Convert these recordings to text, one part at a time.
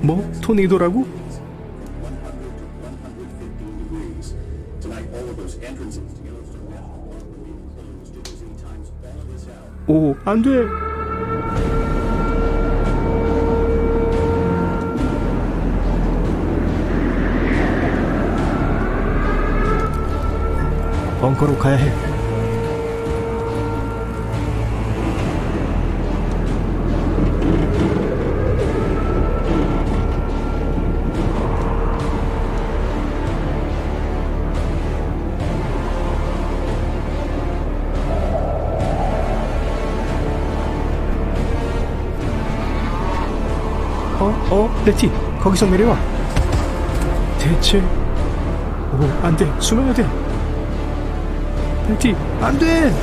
뭐? 토네이도라고? 오, 안 돼. 벙커로 가야 해. 레티, 거기서 내려와. 대체, 오, 안 돼, 숨어야 돼. 레티, 안 돼.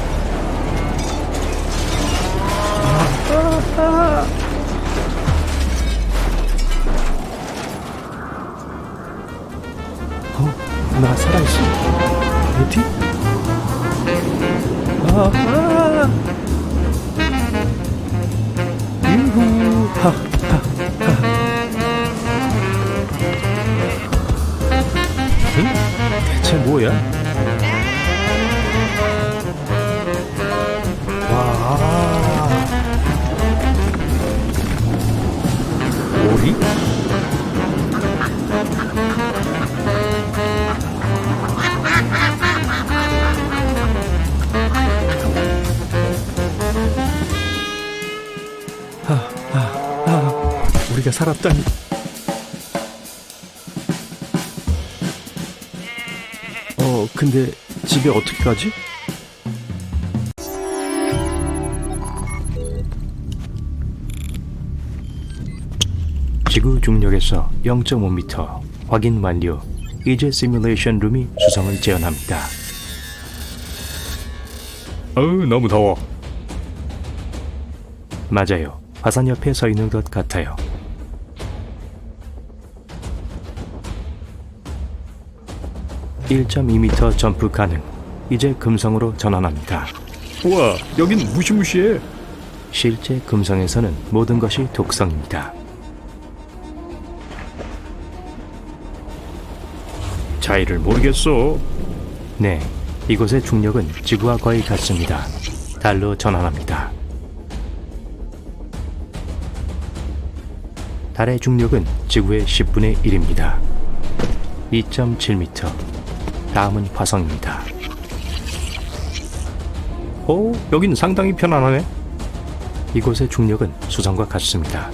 나 살아있어. 레티? 유후, 대체 뭐야? 와, 오리? 우리가 살았다니. 근데 집에 어떻게 가지? 지구 중력에서 0.5m 확인 완료. 이제 시뮬레이션 룸이 수성을 재현합니다. 너무 더워. 맞아요. 화산 옆에 서 있는 것 같아요. 1.2m 점프 가능. 이제 금성으로 전환합니다. 우와, 여긴 무시무시해. 실제 금성에서는 모든 것이 독성입니다. 차이를 모르겠어. 네, 이곳의 중력은 지구와 거의 같습니다. 달로 전환합니다. 달의 중력은 지구의 10분의 1입니다. 2.7m. 다음은 화성입니다. 오, 여긴 상당히 편안하네. 이곳의 중력은 수성과 같습니다.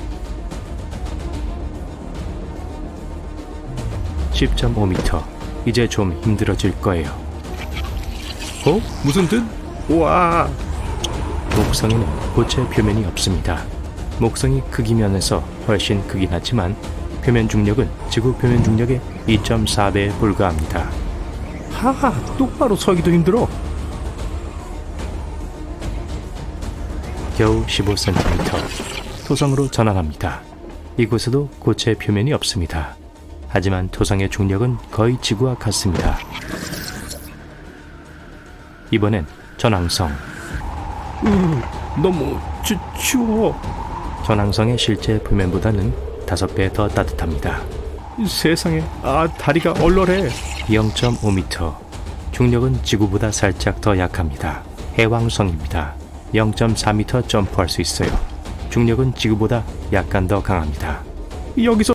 10.5m. 이제 좀 힘들어질 거예요. 무슨 뜻? 우와. 목성에는 고체 표면이 없습니다. 목성이 크기 면에서 훨씬 크긴 하지만 표면 중력은 지구 표면 중력의 2.4배에 불과합니다. 하하, 똑바로 서기도 힘들어. 겨우 15cm. 토성으로 전환합니다. 이곳에도 고체 표면이 없습니다. 하지만 토성의 중력은 거의 지구와 같습니다. 이번엔 전항성. 너무 추워. 전항성의 실제 표면보다는 5배 더 따뜻합니다. 세상에, 다리가 얼얼해. 0.5m. 중력은 지구보다 살짝 더 약합니다. 해왕성입니다. 0.4m 점프할 수 있어요. 중력은 지구보다 약간 더 강합니다. 여기서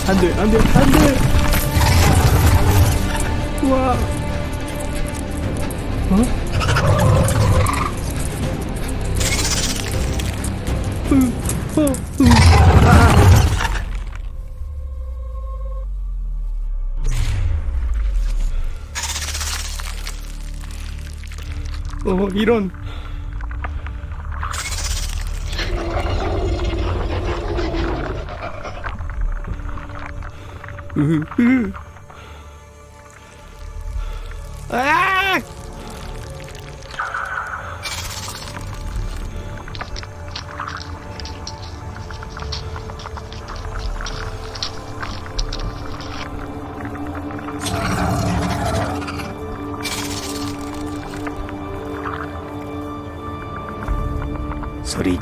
안돼. 우와. 이런.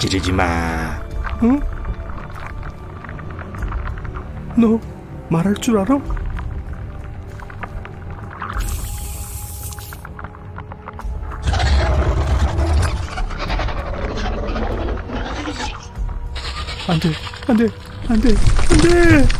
지르지 마. 응? 너 말할 줄 알아? 안 돼, 안 돼, 안 돼, 안 돼!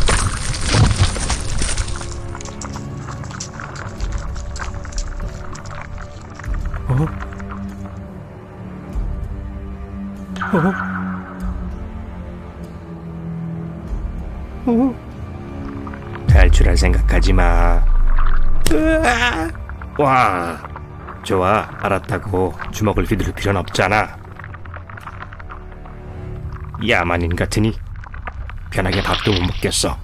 탈출할 생각하지 마. 와, 좋아, 알았다고. 주먹을 휘두를 필요는 없잖아. 야만인 같으니 편하게 밥도 못 먹겠어.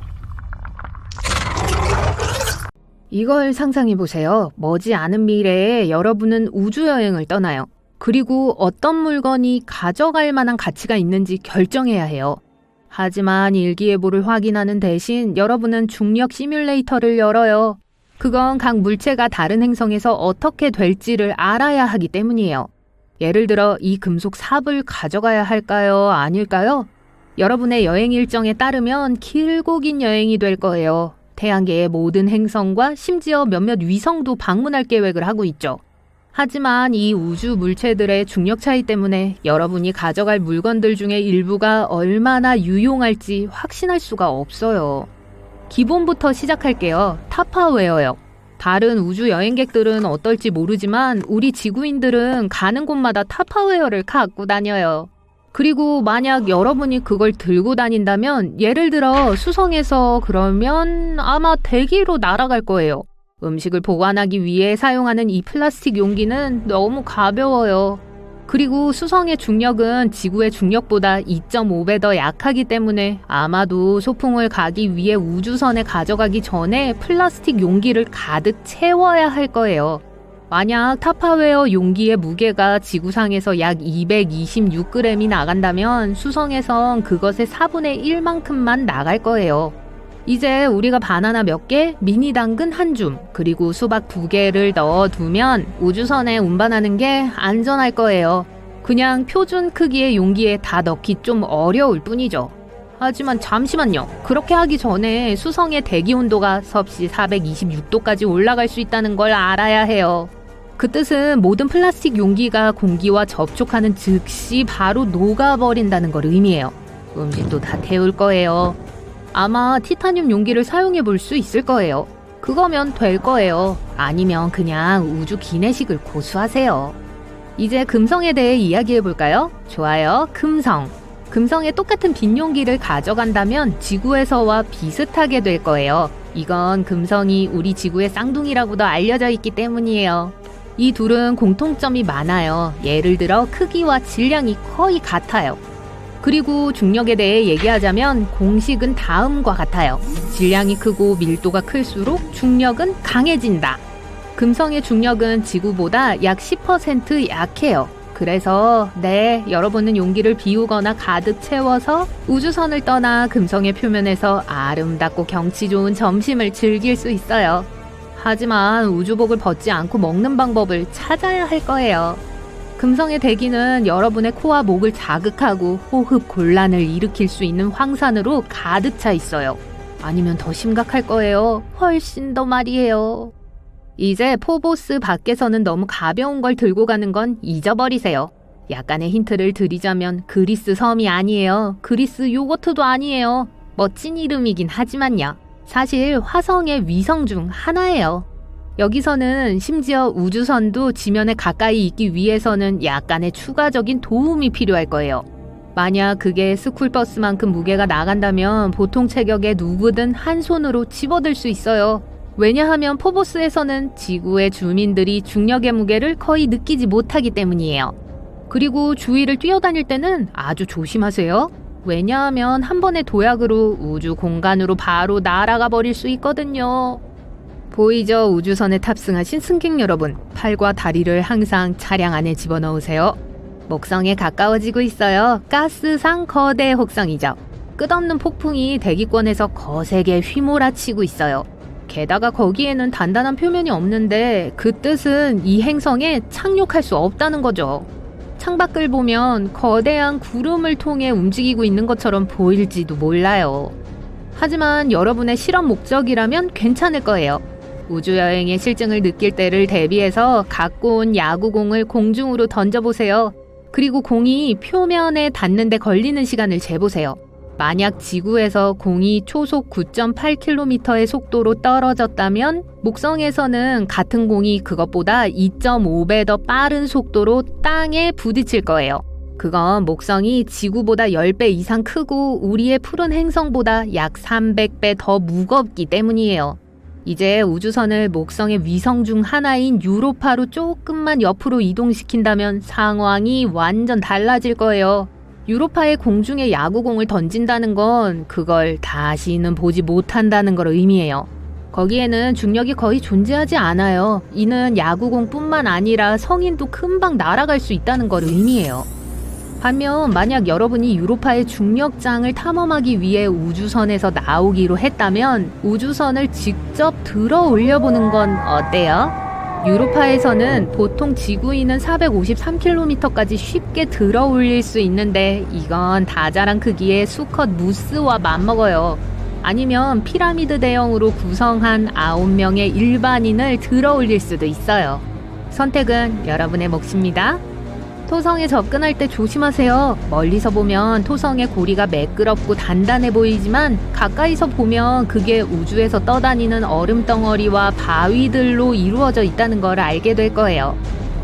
이걸 상상해보세요. 머지않은 미래에 여러분은 우주여행을 떠나요. 그리고 어떤 물건이 가져갈 만한 가치가 있는지 결정해야 해요. 하지만 일기예보를 확인하는 대신 여러분은 중력 시뮬레이터를 열어요. 그건 각 물체가 다른 행성에서 어떻게 될지를 알아야 하기 때문이에요. 예를 들어 이 금속 삽을 가져가야 할까요? 아닐까요? 여러분의 여행 일정에 따르면 길고 긴 여행이 될 거예요. 태양계의 모든 행성과 심지어 몇몇 위성도 방문할 계획을 하고 있죠. 하지만 이 우주 물체들의 중력 차이 때문에 여러분이 가져갈 물건들 중에 일부가 얼마나 유용할지 확신할 수가 없어요. 기본부터 시작할게요. 타파웨어요. 다른 우주 여행객들은 어떨지 모르지만 우리 지구인들은 가는 곳마다 타파웨어를 갖고 다녀요. 그리고 만약 여러분이 그걸 들고 다닌다면 예를 들어 수성에서 그러면 아마 대기로 날아갈 거예요. 음식을 보관하기 위해 사용하는 이 플라스틱 용기는 너무 가벼워요. 그리고 수성의 중력은 지구의 중력보다 2.5배 더 약하기 때문에 아마도 소풍을 가기 위해 우주선에 가져가기 전에 플라스틱 용기를 가득 채워야 할 거예요. 만약 타파웨어 용기의 무게가 지구상에서 약 226g이 나간다면 수성에선 그것의 4분의 1만큼만 나갈 거예요. 이제 우리가 바나나 몇 개, 미니 당근 한 줌, 그리고 수박 2개를 넣어두면 우주선에 운반하는 게 안전할 거예요. 그냥 표준 크기의 용기에 다 넣기 좀 어려울 뿐이죠. 하지만 잠시만요. 그렇게 하기 전에 수성의 대기 온도가 섭씨 426도까지 올라갈 수 있다는 걸 알아야 해요. 그 뜻은 모든 플라스틱 용기가 공기와 접촉하는 즉시 바로 녹아버린다는 걸 의미해요. 음식도 다 태울 거예요. 아마 티타늄 용기를 사용해 볼 수 있을 거예요. 그거면 될 거예요. 아니면 그냥 우주 기내식을 고수하세요. 이제 금성에 대해 이야기해 볼까요? 좋아요. 금성. 금성에 똑같은 빈 용기를 가져간다면 지구에서와 비슷하게 될 거예요. 이건 금성이 우리 지구의 쌍둥이라고도 알려져 있기 때문이에요. 이 둘은 공통점이 많아요. 예를 들어 크기와 질량이 거의 같아요. 그리고 중력에 대해 얘기하자면 공식은 다음과 같아요. 질량이 크고 밀도가 클수록 중력은 강해진다. 금성의 중력은 지구보다 약 10% 약해요. 그래서 여러분은 용기를 비우거나 가득 채워서 우주선을 떠나 금성의 표면에서 아름답고 경치 좋은 점심을 즐길 수 있어요. 하지만 우주복을 벗지 않고 먹는 방법을 찾아야 할 거예요. 금성의 대기는 여러분의 코와 목을 자극하고 호흡 곤란을 일으킬 수 있는 황산으로 가득 차 있어요. 아니면 더 심각할 거예요. 훨씬 더 말이에요. 이제 포보스 밖에서는 너무 가벼운 걸 들고 가는 건 잊어버리세요. 약간의 힌트를 드리자면 그리스 섬이 아니에요. 그리스 요거트도 아니에요. 멋진 이름이긴 하지만요. 사실 화성의 위성 중 하나예요. 여기서는 심지어 우주선도 지면에 가까이 있기 위해서는 약간의 추가적인 도움이 필요할 거예요. 만약 그게 스쿨버스만큼 무게가 나간다면 보통 체격의 누구든 한 손으로 집어들 수 있어요. 왜냐하면 포보스에서는 지구의 주민들이 중력의 무게를 거의 느끼지 못하기 때문이에요. 그리고 주위를 뛰어다닐 때는 아주 조심하세요. 왜냐하면 한 번의 도약으로 우주 공간으로 바로 날아가 버릴 수 있거든요. 보이죠? 우주선에 탑승하신 승객 여러분, 팔과 다리를 항상 차량 안에 집어넣으세요. 목성에 가까워지고 있어요. 가스상 거대 혹성이죠. 끝없는 폭풍이 대기권에서 거세게 휘몰아치고 있어요. 게다가 거기에는 단단한 표면이 없는데 그 뜻은 이 행성에 착륙할 수 없다는 거죠. 창밖을 보면 거대한 구름을 통해 움직이고 있는 것처럼 보일지도 몰라요. 하지만 여러분의 실험 목적이라면 괜찮을 거예요. 우주여행의 실증을 느낄 때를 대비해서 갖고 온 야구공을 공중으로 던져보세요. 그리고 공이 표면에 닿는 데 걸리는 시간을 재보세요. 만약 지구에서 공이 초속 9.8km의 속도로 떨어졌다면 목성에서는 같은 공이 그것보다 2.5배 더 빠른 속도로 땅에 부딪힐 거예요. 그건 목성이 지구보다 10배 이상 크고 우리의 푸른 행성보다 약 300배 더 무겁기 때문이에요. 이제 우주선을 목성의 위성 중 하나인 유로파로 조금만 옆으로 이동시킨다면 상황이 완전 달라질 거예요. 유로파의 공중에 야구공을 던진다는 건 그걸 다시는 보지 못한다는 걸 의미해요. 거기에는 중력이 거의 존재하지 않아요. 이는 야구공뿐만 아니라 성인도 금방 날아갈 수 있다는 걸 의미해요. 반면 만약 여러분이 유로파의 중력장을 탐험하기 위해 우주선에서 나오기로 했다면 우주선을 직접 들어 올려보는 건 어때요? 유로파에서는 보통 지구인은 453km까지 쉽게 들어 올릴 수 있는데 이건 다자란 크기의 수컷 무스와 맞먹어요. 아니면 피라미드 대형으로 구성한 9명의 일반인을 들어 올릴 수도 있어요. 선택은 여러분의 몫입니다. 토성에 접근할 때 조심하세요. 멀리서 보면 토성의 고리가 매끄럽고 단단해 보이지만 가까이서 보면 그게 우주에서 떠다니는 얼음 덩어리와 바위들로 이루어져 있다는 걸 알게 될 거예요.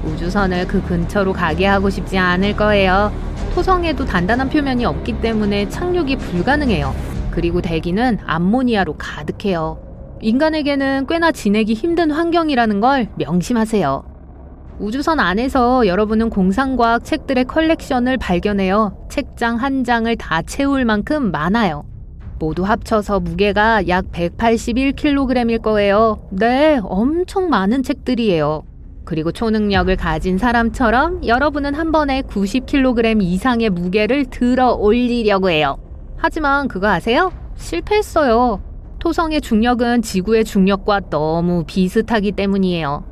우주선을 그 근처로 가게 하고 싶지 않을 거예요. 토성에도 단단한 표면이 없기 때문에 착륙이 불가능해요. 그리고 대기는 암모니아로 가득해요. 인간에게는 꽤나 지내기 힘든 환경이라는 걸 명심하세요. 우주선 안에서 여러분은 공상과학 책들의 컬렉션을 발견해요. 책장 한 장을 다 채울 만큼 많아요. 모두 합쳐서 무게가 약 181kg일 거예요. 네, 엄청 많은 책들이에요. 그리고 초능력을 가진 사람처럼 여러분은 한 번에 90kg 이상의 무게를 들어 올리려고 해요. 하지만 그거 아세요? 실패했어요. 토성의 중력은 지구의 중력과 너무 비슷하기 때문이에요.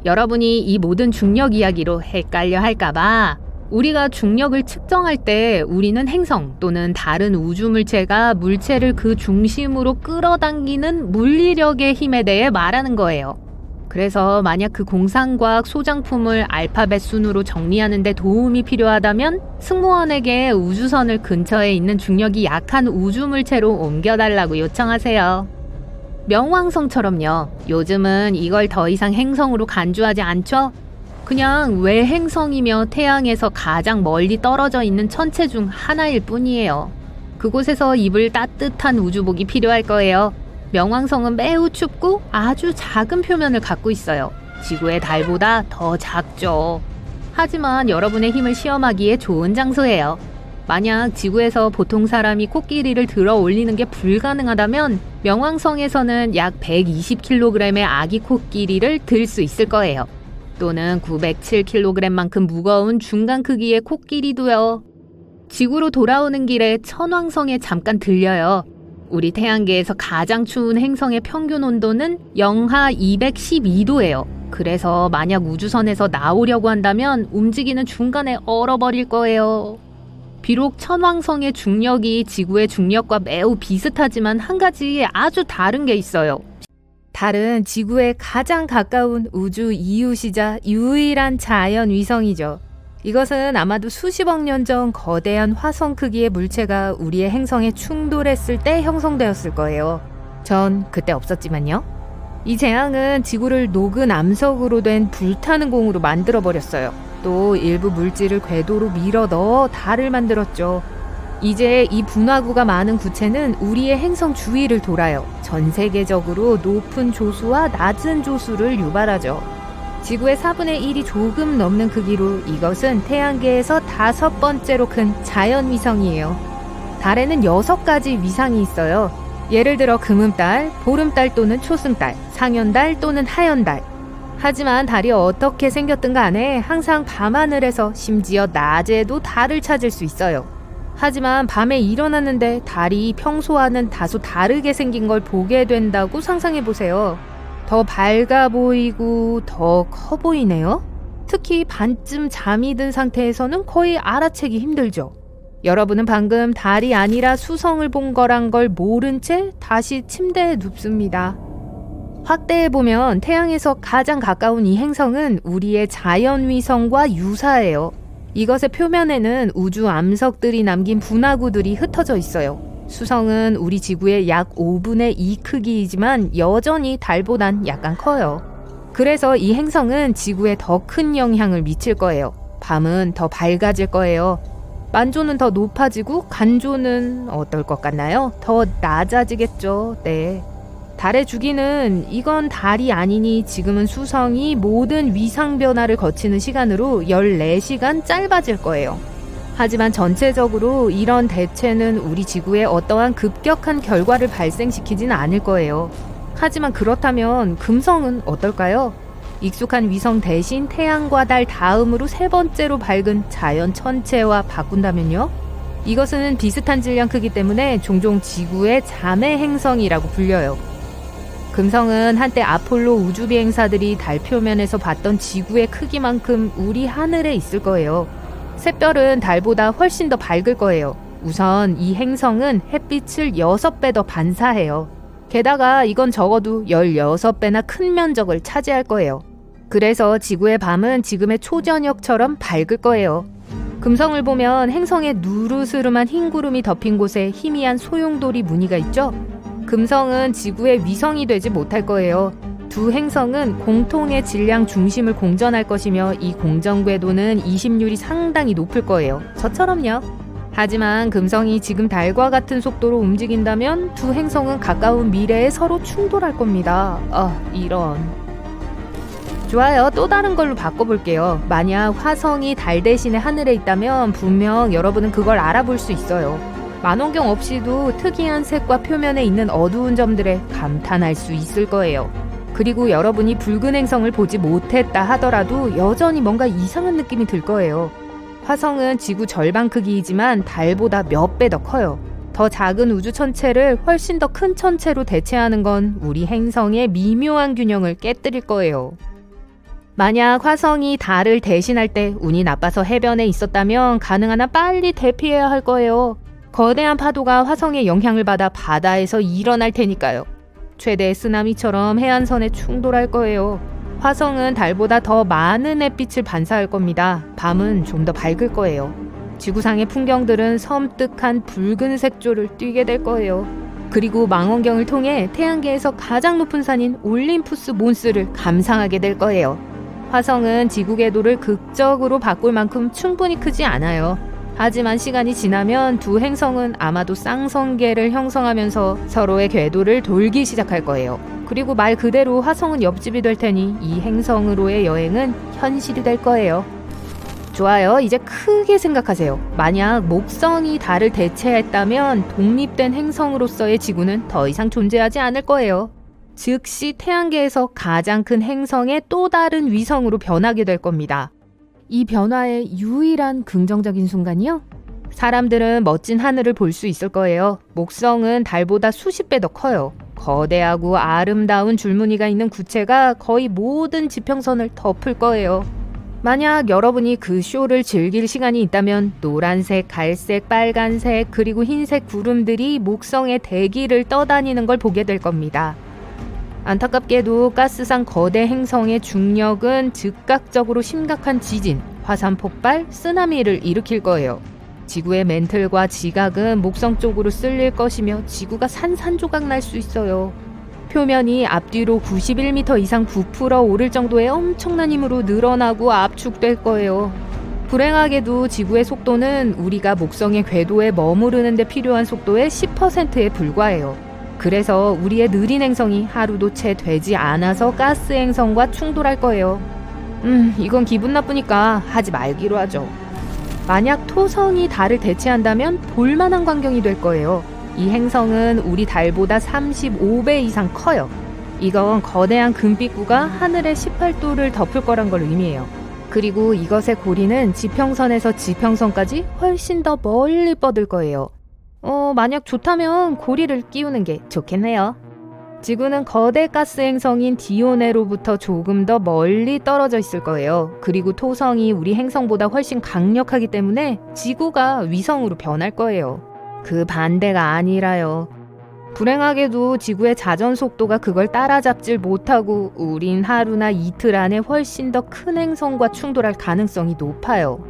여러분이 이 모든 중력 이야기로 헷갈려 할까봐 우리가 중력을 측정할 때 우리는 행성 또는 다른 우주 물체가 물체를 그 중심으로 끌어당기는 물리력의 힘에 대해 말하는 거예요. 그래서 만약 그 공상과학 소장품을 알파벳 순으로 정리하는 데 도움이 필요하다면 승무원에게 우주선을 근처에 있는 중력이 약한 우주 물체로 옮겨달라고 요청하세요. 명왕성처럼요. 요즘은 이걸 더 이상 행성으로 간주하지 않죠? 그냥 외행성이며 태양에서 가장 멀리 떨어져 있는 천체 중 하나일 뿐이에요. 그곳에서 입을 따뜻한 우주복이 필요할 거예요. 명왕성은 매우 춥고 아주 작은 표면을 갖고 있어요. 지구의 달보다 더 작죠. 하지만 여러분의 힘을 시험하기에 좋은 장소예요. 만약 지구에서 보통 사람이 코끼리를 들어 올리는 게 불가능하다면 명왕성에서는 약 120kg의 아기 코끼리를 들 수 있을 거예요. 또는 907kg만큼 무거운 중간 크기의 코끼리도요. 지구로 돌아오는 길에 천왕성에 잠깐 들려요. 우리 태양계에서 가장 추운 행성의 평균 온도는 영하 212도예요. 그래서 만약 우주선에서 나오려고 한다면 움직이는 중간에 얼어버릴 거예요. 비록 천왕성의 중력이 지구의 중력과 매우 비슷하지만 한 가지 아주 다른 게 있어요. 달은 지구에 가장 가까운 우주 이웃이자 유일한 자연 위성이죠. 이것은 아마도 수십억 년 전 거대한 화성 크기의 물체가 우리의 행성에 충돌했을 때 형성되었을 거예요. 전 그때 없었지만요. 이 재앙은 지구를 녹은 암석으로 된 불타는 공으로 만들어버렸어요. 또 일부 물질을 궤도로 밀어 넣어 달을 만들었죠. 이제 이 분화구가 많은 구체는 우리의 행성 주위를 돌아요. 전 세계적으로 높은 조수와 낮은 조수를 유발하죠. 지구의 4분의 1이 조금 넘는 크기로 이것은 태양계에서 5번째로 큰 자연위성이에요. 달에는 6가지 위상이 있어요. 예를 들어 금음달, 보름달 또는 초승달, 상현달 또는 하현달. 하지만 달이 어떻게 생겼든 간에 항상 밤하늘에서 심지어 낮에도 달을 찾을 수 있어요. 하지만 밤에 일어났는데 달이 평소와는 다소 다르게 생긴 걸 보게 된다고 상상해보세요. 더 밝아 보이고 더 커 보이네요. 특히 반쯤 잠이 든 상태에서는 거의 알아채기 힘들죠. 여러분은 방금 달이 아니라 수성을 본 거란 걸 모른 채 다시 침대에 눕습니다. 확대해보면 태양에서 가장 가까운 이 행성은 우리의 자연위성과 유사해요. 이것의 표면에는 우주 암석들이 남긴 분화구들이 흩어져 있어요. 수성은 우리 지구의 약 5분의 2 크기이지만 여전히 달보단 약간 커요. 그래서 이 행성은 지구에 더 큰 영향을 미칠 거예요. 밤은 더 밝아질 거예요. 만조는 더 높아지고 간조는 어떨 것 같나요? 더 낮아지겠죠. 네. 달의 주기는 이건 달이 아니니 지금은 수성이 모든 위상 변화를 거치는 시간으로 14시간 짧아질 거예요. 하지만 전체적으로 이런 대체는 우리 지구에 어떠한 급격한 결과를 발생시키진 않을 거예요. 하지만 그렇다면 금성은 어떨까요? 익숙한 위성 대신 태양과 달 다음으로 세 번째로 밝은 자연 천체와 바꾼다면요? 이것은 비슷한 질량 크기 때문에 종종 지구의 자매 행성이라고 불려요. 금성은 한때 아폴로 우주비행사들이 달 표면에서 봤던 지구의 크기만큼 우리 하늘에 있을 거예요. 샛별은 달보다 훨씬 더 밝을 거예요. 우선 이 행성은 햇빛을 6배 더 반사해요. 게다가 이건 적어도 16배나 큰 면적을 차지할 거예요. 그래서 지구의 밤은 지금의 초저녁처럼 밝을 거예요. 금성을 보면 행성의 누르스름한 흰 구름이 덮인 곳에 희미한 소용돌이 무늬가 있죠? 금성은 지구의 위성이 되지 못할 거예요. 두 행성은 공통의 질량 중심을 공전할 것이며 이 공전 궤도는 이심률이 상당히 높을 거예요. 저처럼요. 하지만 금성이 지금 달과 같은 속도로 움직인다면 두 행성은 가까운 미래에 서로 충돌할 겁니다. 이런. 좋아요. 또 다른 걸로 바꿔볼게요. 만약 화성이 달 대신에 하늘에 있다면 분명 여러분은 그걸 알아볼 수 있어요. 망원경 없이도 특이한 색과 표면에 있는 어두운 점들에 감탄할 수 있을 거예요. 그리고 여러분이 붉은 행성을 보지 못했다 하더라도 여전히 뭔가 이상한 느낌이 들 거예요. 화성은 지구 절반 크기이지만 달보다 몇 배 더 커요. 더 작은 우주 천체를 훨씬 더 큰 천체로 대체하는 건 우리 행성의 미묘한 균형을 깨뜨릴 거예요. 만약 화성이 달을 대신할 때 운이 나빠서 해변에 있었다면 가능한 한 빨리 대피해야 할 거예요. 거대한 파도가 화성의 영향을 받아 바다에서 일어날 테니까요. 최대 쓰나미처럼 해안선에 충돌할 거예요. 화성은 달보다 더 많은 햇빛을 반사할 겁니다. 밤은 좀 더 밝을 거예요. 지구상의 풍경들은 섬뜩한 붉은색 조를 띠게 될 거예요. 그리고 망원경을 통해 태양계에서 가장 높은 산인 올림푸스 몬스를 감상하게 될 거예요. 화성은 지구 궤도를 극적으로 바꿀 만큼 충분히 크지 않아요. 하지만 시간이 지나면 두 행성은 아마도 쌍성계를 형성하면서 서로의 궤도를 돌기 시작할 거예요. 그리고 말 그대로 화성은 옆집이 될 테니 이 행성으로의 여행은 현실이 될 거예요. 좋아요. 이제 크게 생각하세요. 만약 목성이 달을 대체했다면 독립된 행성으로서의 지구는 더 이상 존재하지 않을 거예요. 즉시 태양계에서 가장 큰 행성의 또 다른 위성으로 변하게 될 겁니다. 이 변화의 유일한 긍정적인 순간이요? 사람들은 멋진 하늘을 볼 수 있을 거예요. 목성은 달보다 수십 배 더 커요. 거대하고 아름다운 줄무늬가 있는 구체가 거의 모든 지평선을 덮을 거예요. 만약 여러분이 그 쇼를 즐길 시간이 있다면 노란색, 갈색, 빨간색, 그리고 흰색 구름들이 목성의 대기를 떠다니는 걸 보게 될 겁니다. 안타깝게도 가스상 거대 행성의 중력은 즉각적으로 심각한 지진, 화산 폭발, 쓰나미를 일으킬 거예요. 지구의 멘틀과 지각은 목성 쪽으로 쓸릴 것이며 지구가 산산조각 날 수 있어요. 표면이 앞뒤로 91m 이상 부풀어 오를 정도의 엄청난 힘으로 늘어나고 압축될 거예요. 불행하게도 지구의 속도는 우리가 목성의 궤도에 머무르는 데 필요한 속도의 10%에 불과해요. 그래서 우리의 느린 행성이 하루도 채 되지 않아서 가스 행성과 충돌할 거예요. 이건 기분 나쁘니까 하지 말기로 하죠. 만약 토성이 달을 대체한다면 볼만한 광경이 될 거예요. 이 행성은 우리 달보다 35배 이상 커요. 이건 거대한 금빛구가 하늘의 18도를 덮을 거란 걸 의미해요. 그리고 이것의 고리는 지평선에서 지평선까지 훨씬 더 멀리 뻗을 거예요. 만약 좋다면 고리를 끼우는 게 좋겠네요. 지구는 거대 가스 행성인 디오네로부터 조금 더 멀리 떨어져 있을 거예요. 그리고 토성이 우리 행성보다 훨씬 강력하기 때문에 지구가 위성으로 변할 거예요. 그 반대가 아니라요. 불행하게도 지구의 자전 속도가 그걸 따라잡질 못하고 우린 하루나 이틀 안에 훨씬 더 큰 행성과 충돌할 가능성이 높아요.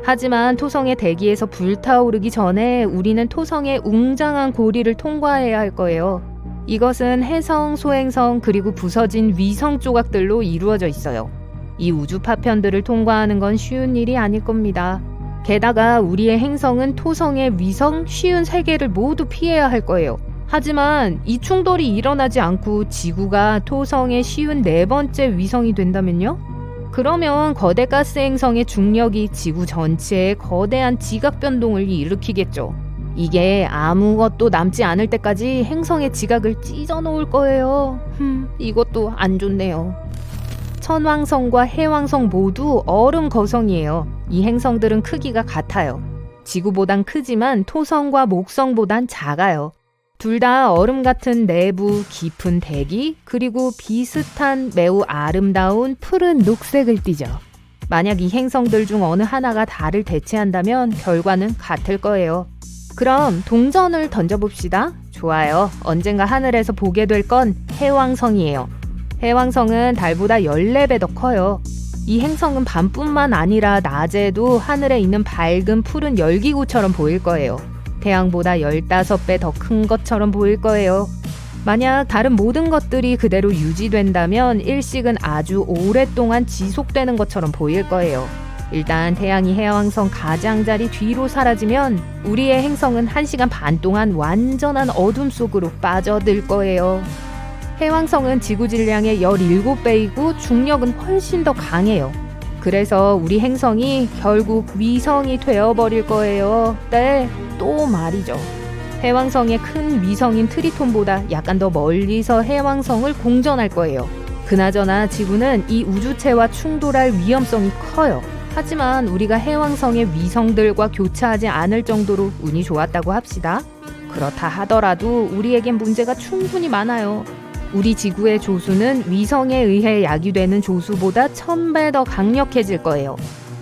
하지만 토성의 대기에서 불타오르기 전에 우리는 토성의 웅장한 고리를 통과해야 할 거예요. 이것은 해성, 소행성, 그리고 부서진 위성 조각들로 이루어져 있어요. 이 우주 파편들을 통과하는 건 쉬운 일이 아닐 겁니다. 게다가 우리의 행성은 토성의 위성 53개를 모두 피해야 할 거예요. 하지만 이 충돌이 일어나지 않고 지구가 토성의 쉬운 4번째 위성이 된다면요? 그러면 거대 가스 행성의 중력이 지구 전체에 거대한 지각 변동을 일으키겠죠. 이게 아무것도 남지 않을 때까지 행성의 지각을 찢어 놓을 거예요. 이것도 안 좋네요. 천왕성과 해왕성 모두 얼음 거성이에요. 이 행성들은 크기가 같아요. 지구보단 크지만 토성과 목성보단 작아요. 둘 다 얼음 같은 내부 깊은 대기, 그리고 비슷한 매우 아름다운 푸른 녹색을 띠죠. 만약 이 행성들 중 어느 하나가 달을 대체한다면 결과는 같을 거예요. 그럼 동전을 던져봅시다. 좋아요. 언젠가 하늘에서 보게 될 건 해왕성이에요. 해왕성은 달보다 14배 더 커요. 이 행성은 밤뿐만 아니라 낮에도 하늘에 있는 밝은 푸른 열기구처럼 보일 거예요. 태양보다 15배 더 큰 것처럼 보일 거예요. 만약 다른 모든 것들이 그대로 유지된다면 일식은 아주 오랫동안 지속되는 것처럼 보일 거예요. 일단 태양이 해왕성 가장자리 뒤로 사라지면 우리의 행성은 1시간 반 동안 완전한 어둠 속으로 빠져들 거예요. 해왕성은 지구 질량의 17배이고 중력은 훨씬 더 강해요. 그래서 우리 행성이 결국 위성이 되어버릴 거예요. 네, 또 말이죠. 해왕성의 큰 위성인 트리톤보다 약간 더 멀리서 해왕성을 공전할 거예요. 그나저나 지구는 이 우주체와 충돌할 위험성이 커요. 하지만 우리가 해왕성의 위성들과 교차하지 않을 정도로 운이 좋았다고 합시다. 그렇다 하더라도 우리에겐 문제가 충분히 많아요. 우리 지구의 조수는 위성에 의해 야기되는 조수보다 1000배 더 강력해질 거예요.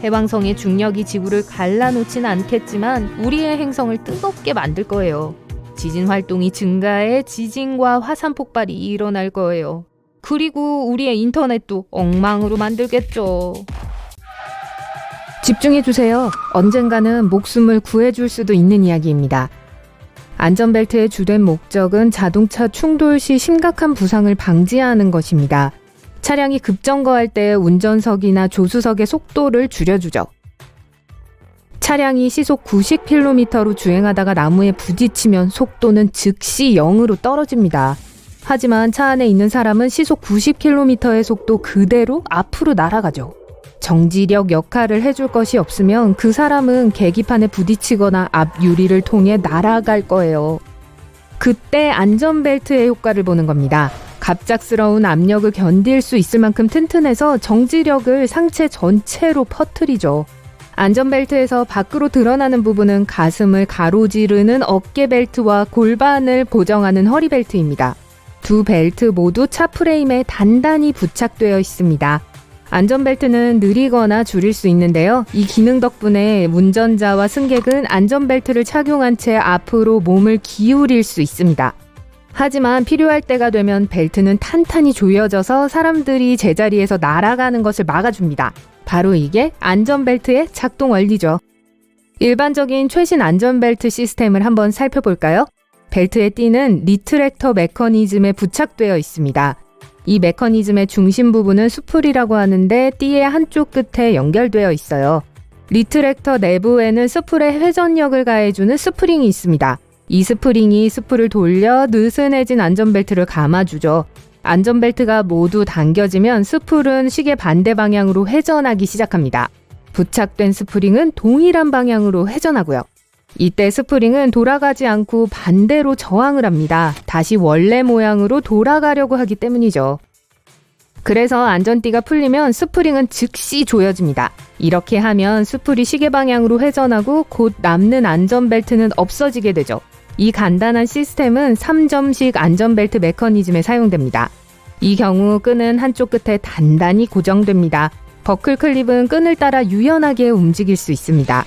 해왕성의 중력이 지구를 갈라놓지는 않겠지만 우리의 행성을 뜨겁게 만들 거예요. 지진 활동이 증가해 지진과 화산 폭발이 일어날 거예요. 그리고 우리의 인터넷도 엉망으로 만들겠죠. 집중해주세요. 언젠가는 목숨을 구해줄 수도 있는 이야기입니다. 안전벨트의 주된 목적은 자동차 충돌 시 심각한 부상을 방지하는 것입니다. 차량이 급정거할 때 운전석이나 조수석의 속도를 줄여주죠. 차량이 시속 90km로 주행하다가 나무에 부딪히면 속도는 즉시 0으로 떨어집니다. 하지만 차 안에 있는 사람은 시속 90km의 속도 그대로 앞으로 날아가죠. 정지력 역할을 해줄 것이 없으면 그 사람은 계기판에 부딪히거나 앞 유리를 통해 날아갈 거예요. 그때 안전벨트의 효과를 보는 겁니다. 갑작스러운 압력을 견딜 수 있을 만큼 튼튼해서 정지력을 상체 전체로 퍼뜨리죠. 안전벨트에서 밖으로 드러나는 부분은 가슴을 가로지르는 어깨벨트와 골반을 고정하는 허리벨트입니다. 두 벨트 모두 차 프레임에 단단히 부착되어 있습니다. 안전벨트는 느리거나 줄일 수 있는데요. 이 기능 덕분에 운전자와 승객은 안전벨트를 착용한 채 앞으로 몸을 기울일 수 있습니다. 하지만 필요할 때가 되면 벨트는 탄탄히 조여져서 사람들이 제자리에서 날아가는 것을 막아줍니다. 바로 이게 안전벨트의 작동 원리죠. 일반적인 최신 안전벨트 시스템을 한번 살펴볼까요? 벨트의 띠는 리트랙터 메커니즘에 부착되어 있습니다. 이 메커니즘의 중심 부분은 스풀이라고 하는데 띠의 한쪽 끝에 연결되어 있어요. 리트랙터 내부에는 스풀에 회전력을 가해주는 스프링이 있습니다. 이 스프링이 스풀을 돌려 느슨해진 안전벨트를 감아주죠. 안전벨트가 모두 당겨지면 스풀은 시계 반대 방향으로 회전하기 시작합니다. 부착된 스프링은 동일한 방향으로 회전하고요. 이때 스프링은 돌아가지 않고 반대로 저항을 합니다. 다시 원래 모양으로 돌아가려고 하기 때문이죠. 그래서 안전띠가 풀리면 스프링은 즉시 조여집니다. 이렇게 하면 스풀이 시계 방향으로 회전하고 곧 남는 안전벨트는 없어지게 되죠. 이 간단한 시스템은 3점식 안전벨트 메커니즘에 사용됩니다. 이 경우 끈은 한쪽 끝에 단단히 고정됩니다. 버클 클립은 끈을 따라 유연하게 움직일 수 있습니다.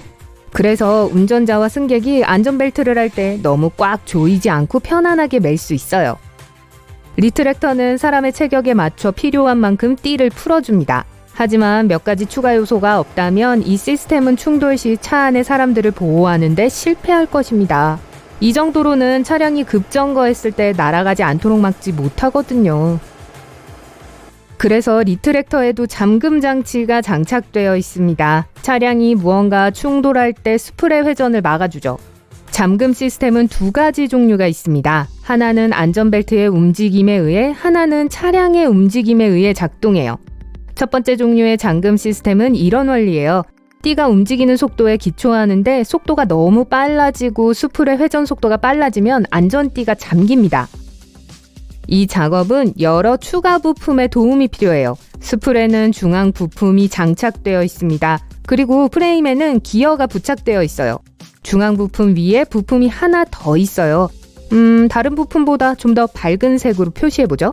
그래서 운전자와 승객이 안전벨트를 할 때 너무 꽉 조이지 않고 편안하게 멜 수 있어요. 리트랙터는 사람의 체격에 맞춰 필요한 만큼 띠를 풀어줍니다. 하지만 몇 가지 추가 요소가 없다면 이 시스템은 충돌 시 차 안의 사람들을 보호하는 데 실패할 것입니다. 이 정도로는 차량이 급정거했을 때 날아가지 않도록 막지 못하거든요. 그래서 리트랙터에도 잠금 장치가 장착되어 있습니다. 차량이 무언가 충돌할 때 스프레 회전을 막아주죠. 잠금 시스템은 두 가지 종류가 있습니다. 하나는 안전벨트의 움직임에 의해, 하나는 차량의 움직임에 의해 작동해요. 첫 번째 종류의 잠금 시스템은 이런 원리예요. 띠가 움직이는 속도에 기초하는데 속도가 너무 빨라지고 스프레 회전 속도가 빨라지면 안전띠가 잠깁니다. 이 작업은 여러 추가 부품의 도움이 필요해요. 스프레는 중앙 부품이 장착되어 있습니다. 그리고 프레임에는 기어가 부착되어 있어요. 중앙 부품 위에 부품이 하나 더 있어요. 다른 부품보다 좀 더 밝은 색으로 표시해보죠.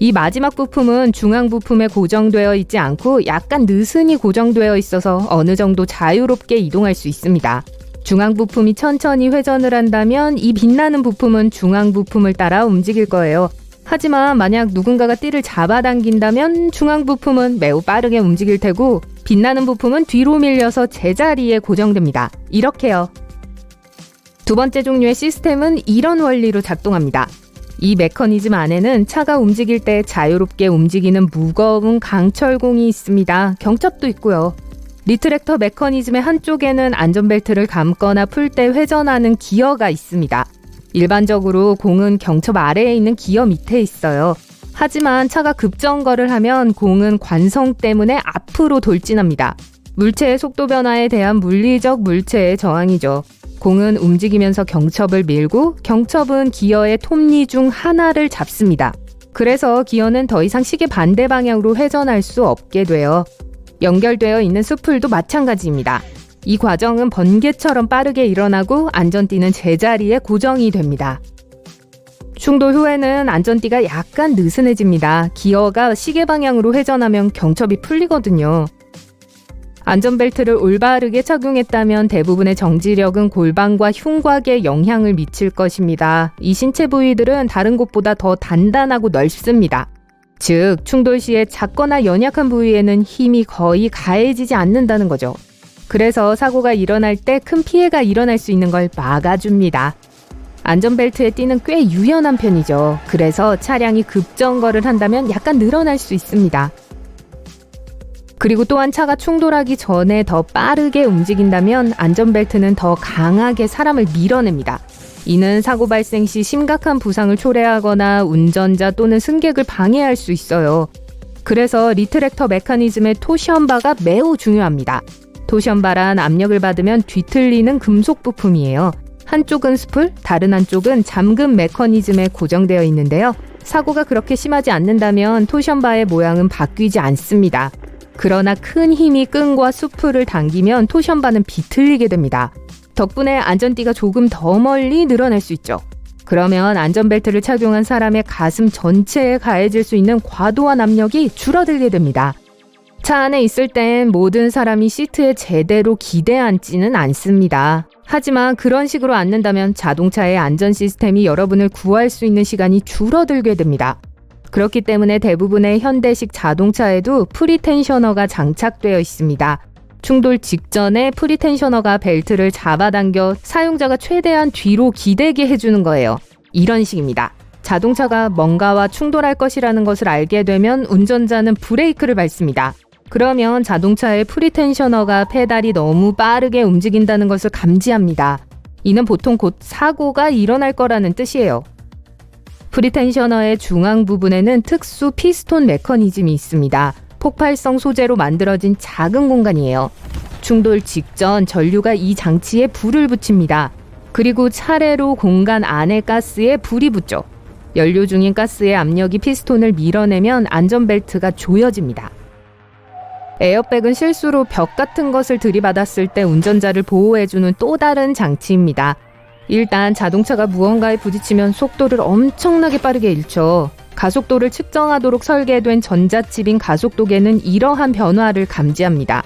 이 마지막 부품은 중앙 부품에 고정되어 있지 않고 약간 느슨히 고정되어 있어서 어느 정도 자유롭게 이동할 수 있습니다. 중앙 부품이 천천히 회전을 한다면 이 빛나는 부품은 중앙 부품을 따라 움직일 거예요. 하지만 만약 누군가가 띠를 잡아당긴다면 중앙 부품은 매우 빠르게 움직일 테고 빛나는 부품은 뒤로 밀려서 제자리에 고정됩니다. 이렇게요. 두 번째 종류의 시스템은 이런 원리로 작동합니다. 이 메커니즘 안에는 차가 움직일 때 자유롭게 움직이는 무거운 강철공이 있습니다. 경첩도 있고요. 리트랙터 메커니즘의 한쪽에는 안전벨트를 감거나 풀 때 회전하는 기어가 있습니다. 일반적으로 공은 경첩 아래에 있는 기어 밑에 있어요. 하지만 차가 급정거를 하면 공은 관성 때문에 앞으로 돌진합니다. 물체의 속도 변화에 대한 물리적 물체의 저항이죠. 공은 움직이면서 경첩을 밀고 경첩은 기어의 톱니 중 하나를 잡습니다. 그래서 기어는 더 이상 시계 반대 방향으로 회전할 수 없게 돼요. 연결되어 있는 스풀도 마찬가지입니다. 이 과정은 번개처럼 빠르게 일어나고 안전띠는 제자리에 고정이 됩니다. 충돌 후에는 안전띠가 약간 느슨해집니다. 기어가 시계 방향으로 회전하면 경첩이 풀리거든요. 안전벨트를 올바르게 착용했다면 대부분의 정지력은 골반과 흉곽에 영향을 미칠 것입니다. 이 신체 부위들은 다른 곳보다 더 단단하고 넓습니다. 즉, 충돌 시에 작거나 연약한 부위에는 힘이 거의 가해지지 않는다는 거죠. 그래서 사고가 일어날 때 큰 피해가 일어날 수 있는 걸 막아줍니다. 안전벨트의 띠는 꽤 유연한 편이죠. 그래서 차량이 급정거를 한다면 약간 늘어날 수 있습니다. 그리고 또한 차가 충돌하기 전에 더 빠르게 움직인다면 안전벨트는 더 강하게 사람을 밀어냅니다. 이는 사고 발생 시 심각한 부상을 초래하거나 운전자 또는 승객을 방해할 수 있어요. 그래서 리트랙터 메커니즘의 토션바가 매우 중요합니다. 토션바란 압력을 받으면 뒤틀리는 금속 부품이에요. 한쪽은 스풀, 다른 한쪽은 잠금 메커니즘에 고정되어 있는데요. 사고가 그렇게 심하지 않는다면 토션바의 모양은 바뀌지 않습니다. 그러나 큰 힘이 끈과 스풀을 당기면 토션바는 비틀리게 됩니다. 덕분에 안전띠가 조금 더 멀리 늘어날 수 있죠. 그러면 안전벨트를 착용한 사람의 가슴 전체에 가해질 수 있는 과도한 압력이 줄어들게 됩니다. 차 안에 있을 땐 모든 사람이 시트에 제대로 기대 앉지는 않습니다. 하지만 그런 식으로 앉는다면 자동차의 안전 시스템이 여러분을 구할 수 있는 시간이 줄어들게 됩니다. 그렇기 때문에 대부분의 현대식 자동차에도 프리텐셔너가 장착되어 있습니다. 충돌 직전에 프리텐셔너가 벨트를 잡아당겨 사용자가 최대한 뒤로 기대게 해주는 거예요. 이런 식입니다. 자동차가 뭔가와 충돌할 것이라는 것을 알게 되면 운전자는 브레이크를 밟습니다. 그러면 자동차의 프리텐셔너가 페달이 너무 빠르게 움직인다는 것을 감지합니다. 이는 보통 곧 사고가 일어날 거라는 뜻이에요. 프리텐셔너의 중앙 부분에는 특수 피스톤 메커니즘이 있습니다. 폭발성 소재로 만들어진 작은 공간이에요. 충돌 직전 전류가 이 장치에 불을 붙입니다. 그리고 차례로 공간 안의 가스에 불이 붙죠. 연료 중인 가스의 압력이 피스톤을 밀어내면 안전벨트가 조여집니다. 에어백은 실수로 벽 같은 것을 들이받았을 때 운전자를 보호해주는 또 다른 장치입니다. 일단 자동차가 무언가에 부딪히면 속도를 엄청나게 빠르게 잃죠. 가속도를 측정하도록 설계된 전자칩인 가속도계는 이러한 변화를 감지합니다.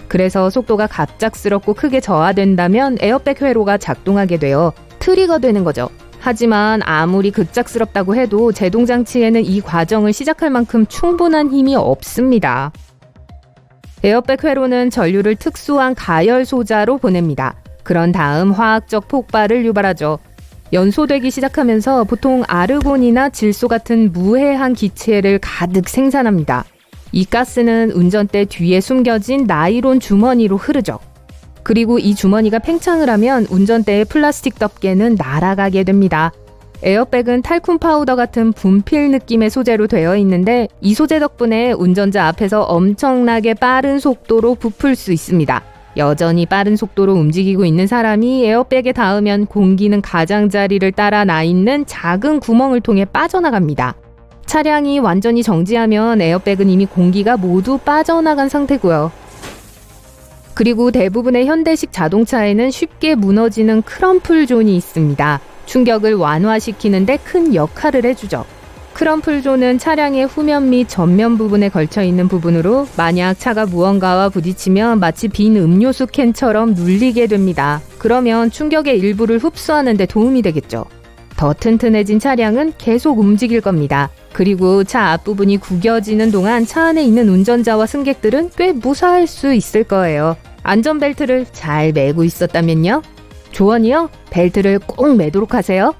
그래서 속도가 갑작스럽고 크게 저하된다면 에어백 회로가 작동하게 되어 트리거 되는 거죠. 하지만 아무리 급작스럽다고 해도 제동장치에는 이 과정을 시작할 만큼 충분한 힘이 없습니다. 에어백 회로는 전류를 특수한 가열 소자로 보냅니다. 그런 다음 화학적 폭발을 유발하죠. 연소되기 시작하면서 보통 아르곤이나 질소 같은 무해한 기체를 가득 생산합니다. 이 가스는 운전대 뒤에 숨겨진 나일론 주머니로 흐르죠. 그리고 이 주머니가 팽창을 하면 운전대의 플라스틱 덮개는 날아가게 됩니다. 에어백은 탈쿰 파우더 같은 분필 느낌의 소재로 되어 있는데 이 소재 덕분에 운전자 앞에서 엄청나게 빠른 속도로 부풀 수 있습니다. 여전히 빠른 속도로 움직이고 있는 사람이 에어백에 닿으면 공기는 가장자리를 따라 나 있는 작은 구멍을 통해 빠져나갑니다. 차량이 완전히 정지하면 에어백은 이미 공기가 모두 빠져나간 상태고요. 그리고 대부분의 현대식 자동차에는 쉽게 무너지는 크럼플 존이 있습니다. 충격을 완화시키는데 큰 역할을 해주죠. 크럼플 존은 차량의 후면 및 전면 부분에 걸쳐 있는 부분으로 만약 차가 무언가와 부딪히면 마치 빈 음료수 캔처럼 눌리게 됩니다. 그러면 충격의 일부를 흡수하는 데 도움이 되겠죠. 더 튼튼해진 차량은 계속 움직일 겁니다. 그리고 차 앞부분이 구겨지는 동안 차 안에 있는 운전자와 승객들은 꽤 무사할 수 있을 거예요. 안전벨트를 잘 매고 있었다면요? 조언이요? 벨트를 꼭 매도록 하세요.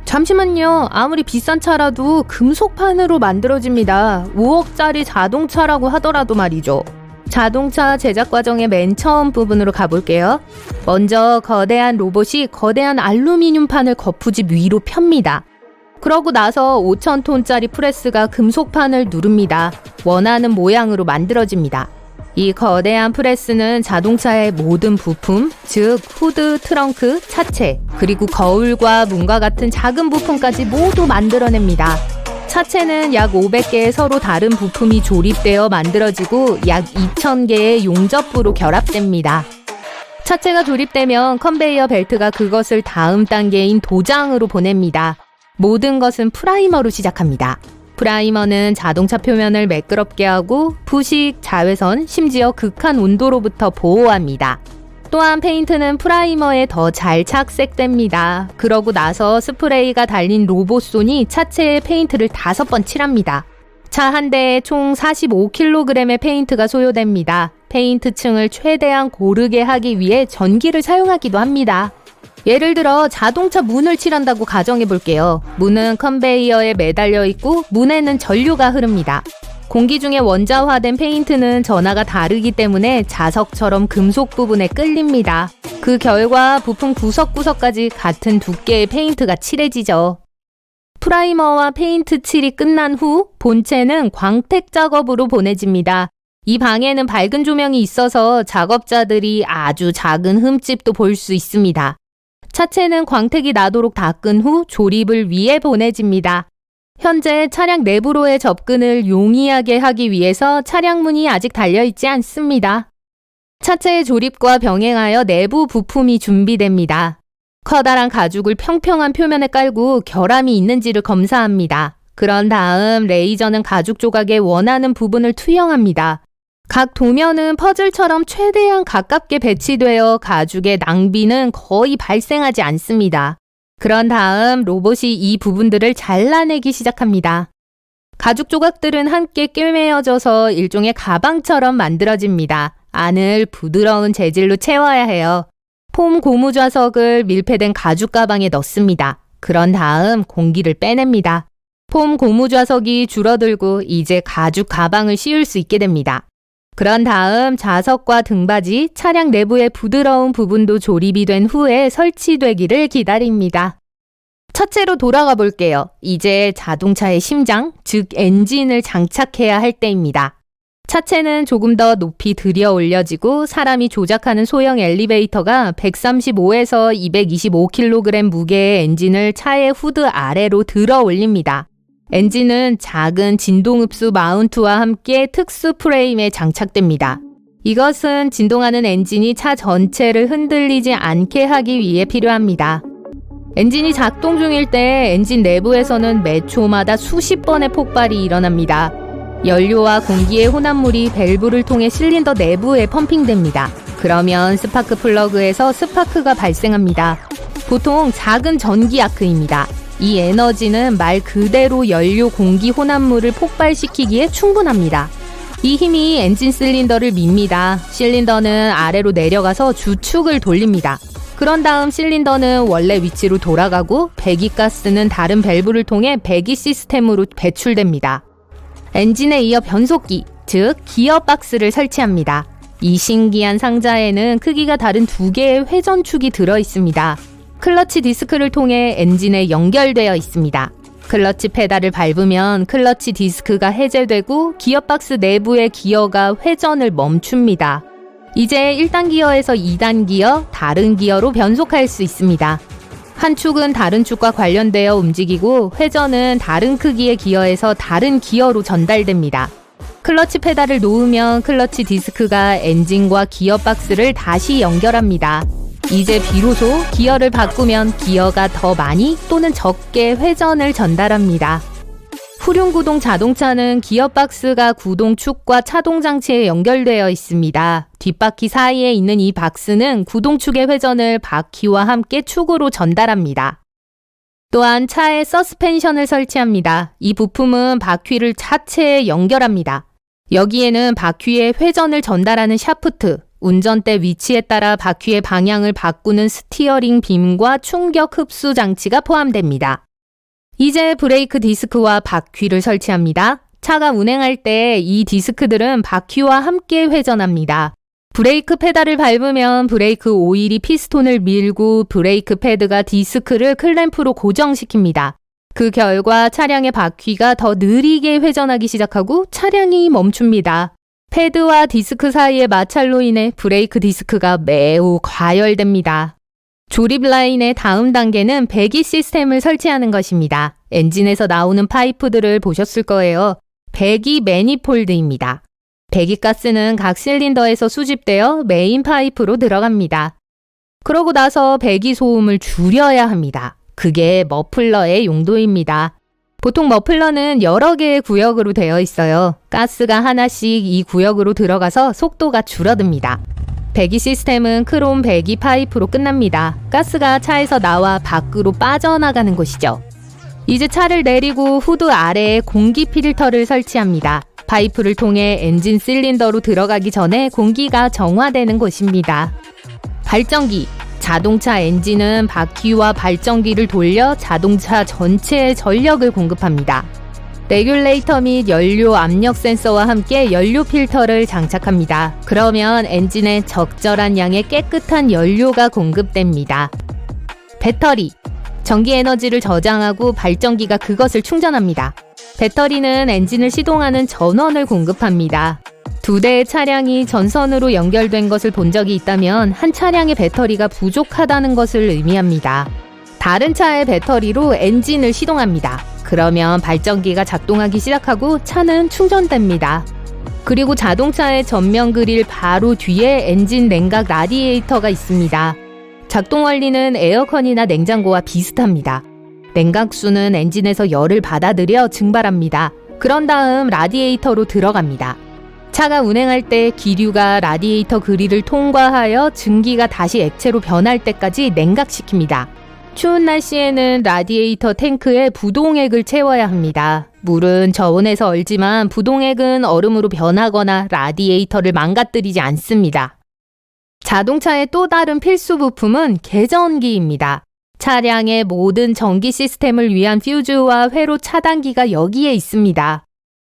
잠시만요. 아무리 비싼 차라도 금속판으로 만들어집니다. 5억짜리 자동차라고 하더라도 말이죠. 자동차 제작 과정의 맨 처음 부분으로 가볼게요. 먼저 거대한 로봇이 거대한 알루미늄판을 거푸집 위로 펴니다. 그러고 나서 5,000톤짜리 프레스가 금속판을 누릅니다. 원하는 모양으로 만들어집니다. 이 거대한 프레스는 자동차의 모든 부품, 즉 후드, 트렁크, 차체, 그리고 거울과 문과 같은 작은 부품까지 모두 만들어냅니다. 차체는 약 500개의 서로 다른 부품이 조립되어 만들어지고 약 2,000개의 용접부로 결합됩니다. 차체가 조립되면 컨베이어 벨트가 그것을 다음 단계인 도장으로 보냅니다. 모든 것은 프라이머로 시작합니다. 프라이머는 자동차 표면을 매끄럽게 하고 부식, 자외선, 심지어 극한 온도로부터 보호합니다. 또한 페인트는 프라이머에 더 잘 착색됩니다. 그러고 나서 스프레이가 달린 로봇손이 차체에 페인트를 5번 칠합니다. 차 한 대에 총 45kg의 페인트가 소요됩니다. 페인트층을 최대한 고르게 하기 위해 전기를 사용하기도 합니다. 예를 들어 자동차 문을 칠한다고 가정해 볼게요. 문은 컨베이어에 매달려 있고 문에는 전류가 흐릅니다. 공기 중에 원자화된 페인트는 전하가 다르기 때문에 자석처럼 금속 부분에 끌립니다. 그 결과 부품 구석구석까지 같은 두께의 페인트가 칠해지죠. 프라이머와 페인트 칠이 끝난 후 본체는 광택 작업으로 보내집니다. 이 방에는 밝은 조명이 있어서 작업자들이 아주 작은 흠집도 볼 수 있습니다. 차체는 광택이 나도록 닦은 후 조립을 위해 보내집니다. 현재 차량 내부로의 접근을 용이하게 하기 위해서 차량 문이 아직 달려있지 않습니다. 차체의 조립과 병행하여 내부 부품이 준비됩니다. 커다란 가죽을 평평한 표면에 깔고 결함이 있는지를 검사합니다. 그런 다음 레이저는 가죽 조각에 원하는 부분을 투영합니다. 각 도면은 퍼즐처럼 최대한 가깝게 배치되어 가죽의 낭비는 거의 발생하지 않습니다. 그런 다음 로봇이 이 부분들을 잘라내기 시작합니다. 가죽 조각들은 함께 꿰매어져서 일종의 가방처럼 만들어집니다. 안을 부드러운 재질로 채워야 해요. 폼 고무 좌석을 밀폐된 가죽 가방에 넣습니다. 그런 다음 공기를 빼냅니다. 폼 고무 좌석이 줄어들고 이제 가죽 가방을 씌울 수 있게 됩니다. 그런 다음 좌석과 등받이, 차량 내부의 부드러운 부분도 조립이 된 후에 설치되기를 기다립니다. 차체로 돌아가 볼게요. 이제 자동차의 심장, 즉 엔진을 장착해야 할 때입니다. 차체는 조금 더 높이 들여 올려지고 사람이 조작하는 소형 엘리베이터가 135에서 225kg 무게의 엔진을 차의 후드 아래로 들어 올립니다. 엔진은 작은 진동흡수 마운트와 함께 특수 프레임에 장착됩니다. 이것은 진동하는 엔진이 차 전체를 흔들리지 않게 하기 위해 필요합니다. 엔진이 작동 중일 때 엔진 내부에서는 매 초마다 수십 번의 폭발이 일어납니다. 연료와 공기의 혼합물이 밸브를 통해 실린더 내부에 펌핑됩니다. 그러면 스파크 플러그에서 스파크가 발생합니다. 보통 작은 전기 아크입니다. 이 에너지는 말 그대로 연료 공기 혼합물을 폭발시키기에 충분합니다. 이 힘이 엔진 실린더를 밉니다. 실린더는 아래로 내려가서 주축을 돌립니다. 그런 다음 실린더는 원래 위치로 돌아가고 배기가스는 다른 밸브를 통해 배기 시스템으로 배출됩니다. 엔진에 이어 변속기, 즉 기어박스를 설치합니다. 이 신기한 상자에는 크기가 다른 두 개의 회전축이 들어있습니다. 클러치 디스크를 통해 엔진에 연결되어 있습니다. 클러치 페달을 밟으면 클러치 디스크가 해제되고 기어박스 내부의 기어가 회전을 멈춥니다. 이제 1단 기어에서 2단 기어, 다른 기어로 변속할 수 있습니다. 한 축은 다른 축과 관련되어 움직이고 회전은 다른 크기의 기어에서 다른 기어로 전달됩니다. 클러치 페달을 놓으면 클러치 디스크가 엔진과 기어박스를 다시 연결합니다. 이제 비로소 기어를 바꾸면 기어가 더 많이 또는 적게 회전을 전달합니다. 후륜구동 자동차는 기어박스가 구동축과 차동장치에 연결되어 있습니다. 뒷바퀴 사이에 있는 이 박스는 구동축의 회전을 바퀴와 함께 축으로 전달합니다. 또한 차에 서스펜션을 설치합니다. 이 부품은 바퀴를 차체에 연결합니다. 여기에는 바퀴의 회전을 전달하는 샤프트, 운전대 위치에 따라 바퀴의 방향을 바꾸는 스티어링 빔과 충격 흡수 장치가 포함됩니다. 이제 브레이크 디스크와 바퀴를 설치합니다. 차가 운행할 때 이 디스크들은 바퀴와 함께 회전합니다. 브레이크 페달을 밟으면 브레이크 오일이 피스톤을 밀고 브레이크 패드가 디스크를 클램프로 고정시킵니다. 그 결과 차량의 바퀴가 더 느리게 회전하기 시작하고 차량이 멈춥니다. 패드와 디스크 사이의 마찰로 인해 브레이크 디스크가 매우 과열됩니다. 조립 라인의 다음 단계는 배기 시스템을 설치하는 것입니다. 엔진에서 나오는 파이프들을 보셨을 거예요. 배기 매니폴드입니다. 배기가스는 각 실린더에서 수집되어 메인 파이프로 들어갑니다. 그러고 나서 배기 소음을 줄여야 합니다. 그게 머플러의 용도입니다. 보통 머플러는 여러 개의 구역으로 되어 있어요. 가스가 하나씩 이 구역으로 들어가서 속도가 줄어듭니다. 배기 시스템은 크롬 배기 파이프로 끝납니다. 가스가 차에서 나와 밖으로 빠져나가는 곳이죠. 이제 차를 내리고 후드 아래에 공기 필터를 설치합니다. 파이프를 통해 엔진 실린더로 들어가기 전에 공기가 정화되는 곳입니다. 발전기. 자동차 엔진은 바퀴와 발전기를 돌려 자동차 전체에 전력을 공급합니다. 레귤레이터 및 연료 압력 센서와 함께 연료 필터를 장착합니다. 그러면 엔진에 적절한 양의 깨끗한 연료가 공급됩니다. 배터리. 전기 에너지를 저장하고 발전기가 그것을 충전합니다. 배터리는 엔진을 시동하는 전원을 공급합니다. 두 대의 차량이 전선으로 연결된 것을 본 적이 있다면 한 차량의 배터리가 부족하다는 것을 의미합니다. 다른 차의 배터리로 엔진을 시동합니다. 그러면 발전기가 작동하기 시작하고 차는 충전됩니다. 그리고 자동차의 전면 그릴 바로 뒤에 엔진 냉각 라디에이터가 있습니다. 작동 원리는 에어컨이나 냉장고와 비슷합니다. 냉각수는 엔진에서 열을 받아들여 증발합니다. 그런 다음 라디에이터로 들어갑니다. 차가 운행할 때 기류가 라디에이터 그릴을 통과하여 증기가 다시 액체로 변할 때까지 냉각시킵니다. 추운 날씨에는 라디에이터 탱크에 부동액을 채워야 합니다. 물은 저온에서 얼지만 부동액은 얼음으로 변하거나 라디에이터를 망가뜨리지 않습니다. 자동차의 또 다른 필수 부품은 계전기입니다. 차량의 모든 전기 시스템을 위한 퓨즈와 회로 차단기가 여기에 있습니다.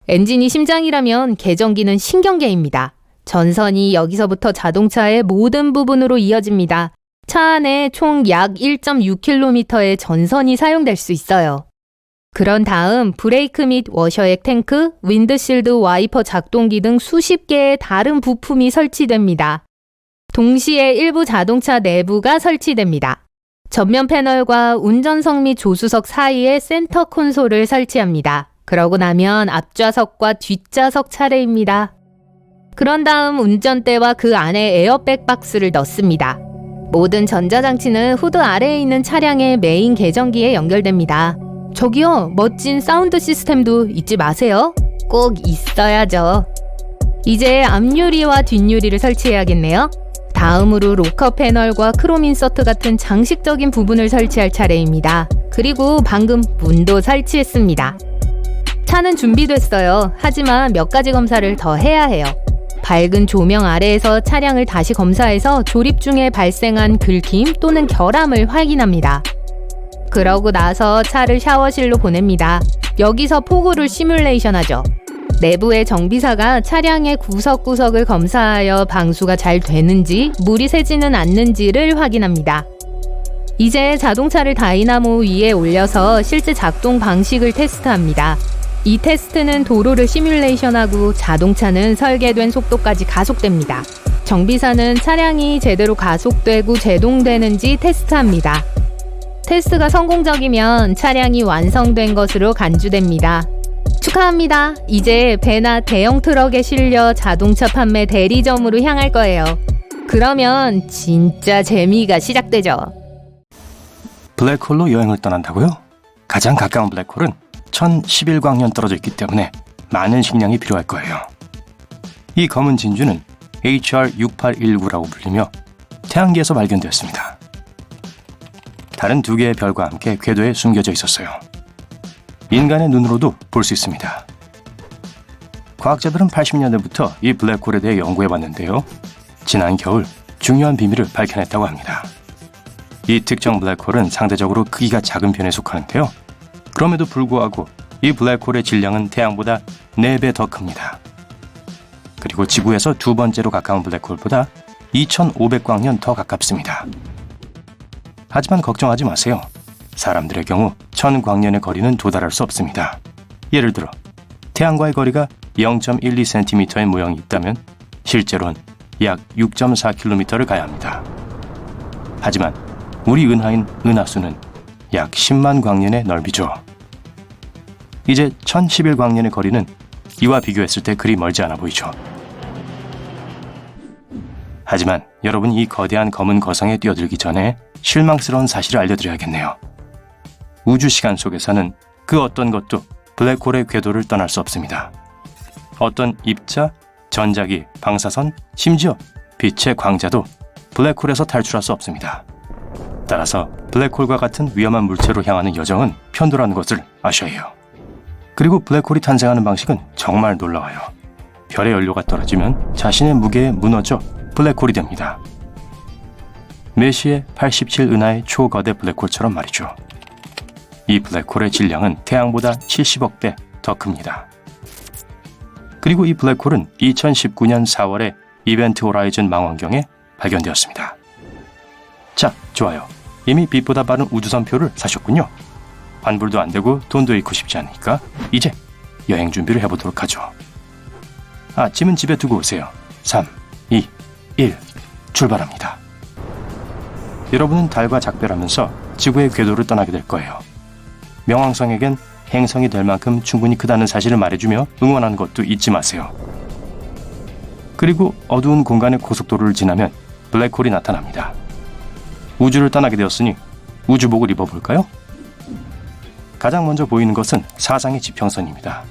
엔진이 심장이라면 계전기는 신경계입니다. 전선이 여기서부터 자동차의 모든 부분으로 이어집니다. 차 안에 총 약 1.6km의 전선이 사용될 수 있어요. 그런 다음 브레이크 및 워셔액 탱크, 윈드실드 와이퍼 작동기 등 수십 개의 다른 부품이 설치됩니다. 동시에 일부 자동차 내부가 설치됩니다. 전면 패널과 운전석 및 조수석 사이에 센터 콘솔을 설치합니다. 그러고 나면 앞좌석과 뒷좌석 차례입니다. 그런 다음 운전대와 그 안에 에어백 박스를 넣습니다. 모든 전자장치는 후드 아래에 있는 차량의 메인 계정기에 연결됩니다. 저기요, 멋진 사운드 시스템도 잊지 마세요. 꼭 있어야죠. 이제 앞유리와 뒷유리를 설치해야겠네요. 다음으로 로커 패널과 크롬 인서트 같은 장식적인 부분을 설치할 차례입니다. 그리고 방금 문도 설치했습니다. 차는 준비됐어요. 하지만 몇 가지 검사를 더 해야 해요. 밝은 조명 아래에서 차량을 다시 검사해서 조립 중에 발생한 긁힘 또는 결함을 확인합니다. 그러고 나서 차를 샤워실로 보냅니다. 여기서 폭우를 시뮬레이션하죠. 내부의 정비사가 차량의 구석구석을 검사하여 방수가 잘 되는지, 물이 새지는 않는지를 확인합니다. 이제 자동차를 다이나모 위에 올려서 실제 작동 방식을 테스트합니다. 이 테스트는 도로를 시뮬레이션하고 자동차는 설계된 속도까지 가속됩니다. 정비사는 차량이 제대로 가속되고 제동되는지 테스트합니다. 테스트가 성공적이면 차량이 완성된 것으로 간주됩니다. 축하합니다. 이제 배나 대형 트럭에 실려 자동차 판매 대리점으로 향할 거예요. 그러면 진짜 재미가 시작되죠. 블랙홀로 여행을 떠난다고요? 가장 가까운 블랙홀은 1011광년 떨어져 있기 때문에 많은 식량이 필요할 거예요. 이 검은 진주는 HR6819라고 불리며 태양계에서 발견되었습니다. 다른 두 개의 별과 함께 궤도에 숨겨져 있었어요. 인간의 눈으로도 볼 수 있습니다. 과학자들은 80년대부터 이 블랙홀에 대해 연구해봤는데요. 지난 겨울 중요한 비밀을 밝혀냈다고 합니다. 이 특정 블랙홀은 상대적으로 크기가 작은 편에 속하는데요. 그럼에도 불구하고 이 블랙홀의 질량은 태양보다 4배 더 큽니다. 그리고 지구에서 두 번째로 가까운 블랙홀보다 2500광년 더 가깝습니다. 하지만 걱정하지 마세요. 사람들의 경우 1000광년의 거리는 도달할 수 없습니다. 예를 들어 태양과의 거리가 0.12cm의 모형이 있다면 실제로는 약 6.4km를 가야 합니다. 하지만 우리 은하인 은하수는 약 10만 광년의 넓이죠. 이제 1011광년의 거리는 이와 비교했을 때 그리 멀지 않아 보이죠. 하지만 여러분, 이 거대한 검은 거성에 뛰어들기 전에 실망스러운 사실을 알려드려야겠네요. 우주 시간 속에서는 그 어떤 것도 블랙홀의 궤도를 떠날 수 없습니다. 어떤 입자, 전자기, 방사선, 심지어 빛의 광자도 블랙홀에서 탈출할 수 없습니다. 따라서 블랙홀과 같은 위험한 물체로 향하는 여정은 편도라는 것을 아셔야 해요. 그리고 블랙홀이 탄생하는 방식은 정말 놀라워요. 별의 연료가 떨어지면 자신의 무게에 무너져 블랙홀이 됩니다. 메시의 87 은하의 초거대 블랙홀처럼 말이죠. 이 블랙홀의 질량은 태양보다 70억 배 더 큽니다. 그리고 이 블랙홀은 2019년 4월에 이벤트 호라이즌 망원경에 발견되었습니다. 자, 좋아요. 이미 빛보다 빠른 우주선표를 사셨군요. 환불도 안 되고 돈도 잃고 싶지 않으니까 이제 여행 준비를 해보도록 하죠. 짐은 집에 두고 오세요. 3, 2, 1, 출발합니다. 여러분은 달과 작별하면서 지구의 궤도를 떠나게 될 거예요. 명왕성에겐 행성이 될 만큼 충분히 크다는 사실을 말해주며 응원하는 것도 잊지 마세요. 그리고 어두운 공간의 고속도로를 지나면 블랙홀이 나타납니다. 우주를 떠나게 되었으니 우주복을 입어볼까요? 가장 먼저 보이는 것은 사상의 지평선입니다.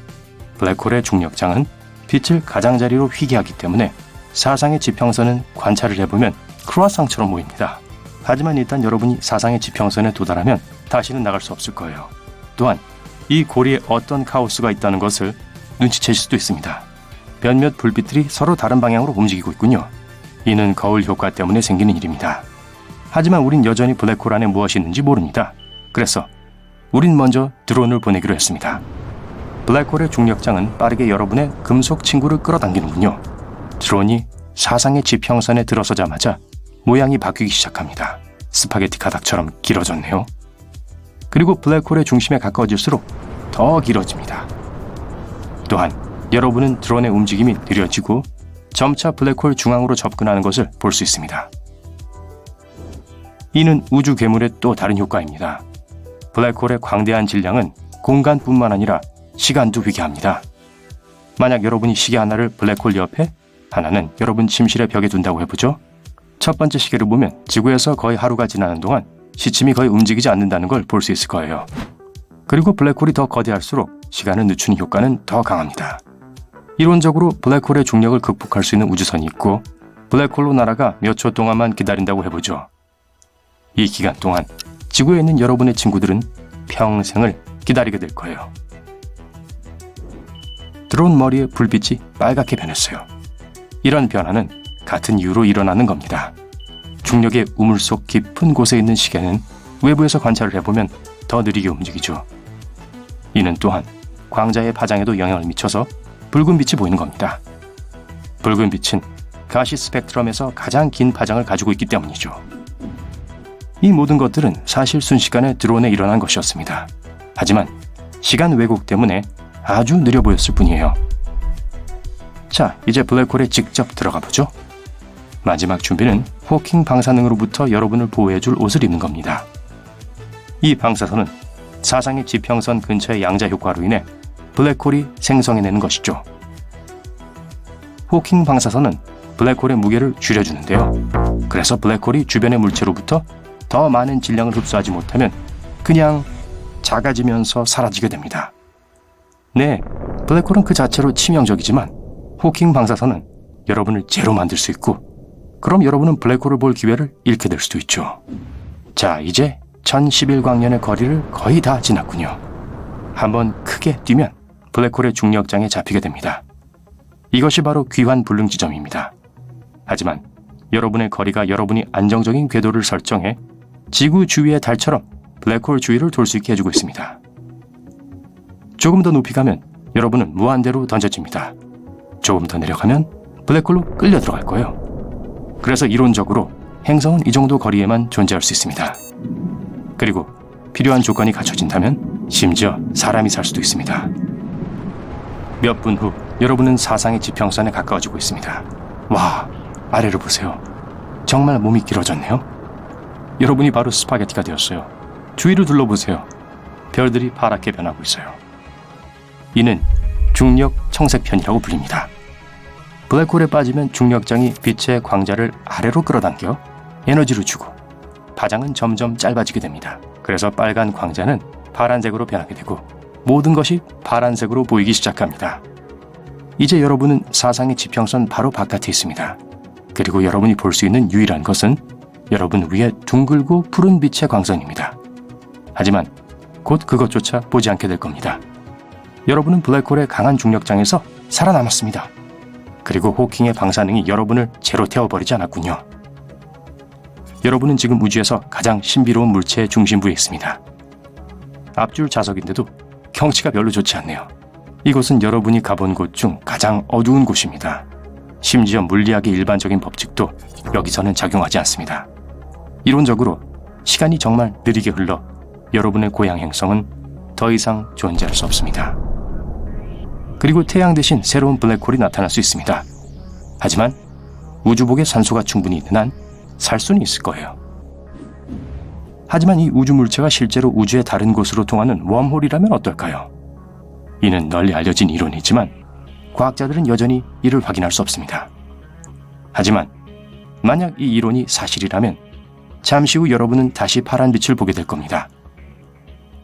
블랙홀의 중력장은 빛을 가장자리로 휘게 하기 때문에 사상의 지평선은 관찰을 해보면 크루아상처럼 보입니다. 하지만 일단 여러분이 사상의 지평선에 도달하면 다시는 나갈 수 없을 거예요. 또한 이 고리에 어떤 카오스가 있다는 것을 눈치채실 수도 있습니다. 몇몇 불빛들이 서로 다른 방향으로 움직이고 있군요. 이는 거울 효과 때문에 생기는 일입니다. 하지만 우린 여전히 블랙홀 안에 무엇이 있는지 모릅니다. 그래서 우린 먼저 드론을 보내기로 했습니다. 블랙홀의 중력장은 빠르게 여러분의 금속 친구를 끌어당기는군요. 드론이 사상의 지평선에 들어서자마자 모양이 바뀌기 시작합니다. 스파게티 가닥처럼 길어졌네요. 그리고 블랙홀의 중심에 가까워질수록 더 길어집니다. 또한 여러분은 드론의 움직임이 느려지고 점차 블랙홀 중앙으로 접근하는 것을 볼 수 있습니다. 이는 우주 괴물의 또 다른 효과입니다. 블랙홀의 광대한 질량은 공간뿐만 아니라 시간도 휘게 합니다. 만약 여러분이 시계 하나를 블랙홀 옆에 하나는 여러분 침실의 벽에 둔다고 해보죠. 첫 번째 시계를 보면 지구에서 거의 하루가 지나는 동안 시침이 거의 움직이지 않는다는 걸 볼 수 있을 거예요. 그리고 블랙홀이 더 거대할수록 시간을 늦추는 효과는 더 강합니다. 이론적으로 블랙홀의 중력을 극복할 수 있는 우주선이 있고 블랙홀로 날아가 몇 초 동안만 기다린다고 해보죠. 이 기간 동안 지구에 있는 여러분의 친구들은 평생을 기다리게 될 거예요. 드론 머리의 불빛이 빨갛게 변했어요. 이런 변화는 같은 이유로 일어나는 겁니다. 중력의 우물 속 깊은 곳에 있는 시계는 외부에서 관찰을 해보면 더 느리게 움직이죠. 이는 또한 광자의 파장에도 영향을 미쳐서 붉은 빛이 보이는 겁니다. 붉은 빛은 가시 스펙트럼에서 가장 긴 파장을 가지고 있기 때문이죠. 이 모든 것들은 사실 순식간에 드론에 일어난 것이었습니다. 하지만 시간 왜곡 때문에 아주 느려 보였을 뿐이에요. 자, 이제 블랙홀에 직접 들어가 보죠. 마지막 준비는 호킹 방사능으로부터 여러분을 보호해줄 옷을 입는 겁니다. 이 방사선은 사상의 지평선 근처의 양자 효과로 인해 블랙홀이 생성해내는 것이죠. 호킹 방사선은 블랙홀의 무게를 줄여주는데요. 그래서 블랙홀이 주변의 물체로부터 더 많은 질량을 흡수하지 못하면 그냥 작아지면서 사라지게 됩니다. 네, 블랙홀은 그 자체로 치명적이지만 호킹 방사선은 여러분을 제로 만들 수 있고 그럼 여러분은 블랙홀을 볼 기회를 잃게 될 수도 있죠. 자, 이제 1011광년의 거리를 거의 다 지났군요. 한번 크게 뛰면 블랙홀의 중력장에 잡히게 됩니다. 이것이 바로 귀환 불능 지점입니다. 하지만 여러분의 거리가 여러분이 안정적인 궤도를 설정해 지구 주위의 달처럼 블랙홀 주위를 돌 수 있게 해주고 있습니다. 조금 더 높이 가면 여러분은 무한대로 던져집니다. 조금 더 내려가면 블랙홀로 끌려 들어갈 거예요. 그래서 이론적으로 행성은 이 정도 거리에만 존재할 수 있습니다. 그리고 필요한 조건이 갖춰진다면 심지어 사람이 살 수도 있습니다. 몇 분 후 여러분은 사상의 지평선에 가까워지고 있습니다. 와, 아래를 보세요. 정말 몸이 길어졌네요. 여러분이 바로 스파게티가 되었어요. 주위를 둘러보세요. 별들이 파랗게 변하고 있어요. 이는 중력 청색편이라고 불립니다. 블랙홀에 빠지면 중력장이 빛의 광자를 아래로 끌어당겨 에너지를 주고 파장은 점점 짧아지게 됩니다. 그래서 빨간 광자는 파란색으로 변하게 되고 모든 것이 파란색으로 보이기 시작합니다. 이제 여러분은 사상의 지평선 바로 바깥에 있습니다. 그리고 여러분이 볼 수 있는 유일한 것은 여러분 위에 둥글고 푸른 빛의 광선입니다. 하지만 곧 그것조차 보지 않게 될 겁니다. 여러분은 블랙홀의 강한 중력장에서 살아남았습니다. 그리고 호킹의 방사능이 여러분을 제로 태워버리지 않았군요. 여러분은 지금 우주에서 가장 신비로운 물체의 중심부에 있습니다. 앞줄 좌석인데도 경치가 별로 좋지 않네요. 이곳은 여러분이 가본 곳 중 가장 어두운 곳입니다. 심지어 물리학의 일반적인 법칙도 여기서는 작용하지 않습니다. 이론적으로 시간이 정말 느리게 흘러 여러분의 고향 행성은 더 이상 존재할 수 없습니다. 그리고 태양 대신 새로운 블랙홀이 나타날 수 있습니다. 하지만 우주복에 산소가 충분히 있는 한 살 수는 있을 거예요. 하지만 이 우주 물체가 실제로 우주의 다른 곳으로 통하는 웜홀이라면 어떨까요? 이는 널리 알려진 이론이지만 과학자들은 여전히 이를 확인할 수 없습니다. 하지만 만약 이 이론이 사실이라면 잠시 후 여러분은 다시 파란 빛을 보게 될 겁니다.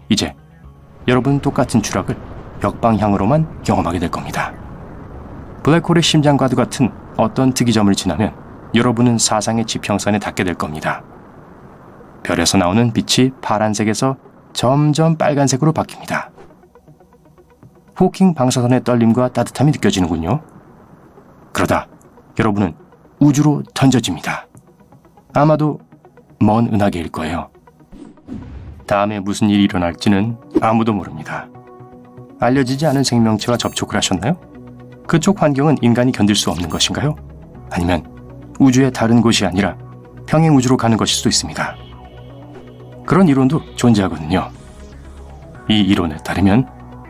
이제 여러분은 똑같은 추락을 역방향으로만 경험하게 될 겁니다. 블랙홀의 심장과도 같은 어떤 특이점을 지나면 여러분은 사상의 지평선에 닿게 될 겁니다. 별에서 나오는 빛이 파란색에서 점점 빨간색으로 바뀝니다. 호킹 방사선의 떨림과 따뜻함이 느껴지는군요. 그러다 여러분은 우주로 던져집니다. 아마도 먼 은하계일 거예요. 다음에 무슨 일이 일어날지는 아무도 모릅니다. 알려지지 않은 생명체와 접촉을 하셨나요? 그쪽 환경은 인간이 견딜 수 없는 것인가요? 아니면 우주의 다른 곳이 아니라 평행 우주로 가는 것일 수도 있습니다. 그런 이론도 존재하거든요. 이 이론에 따르면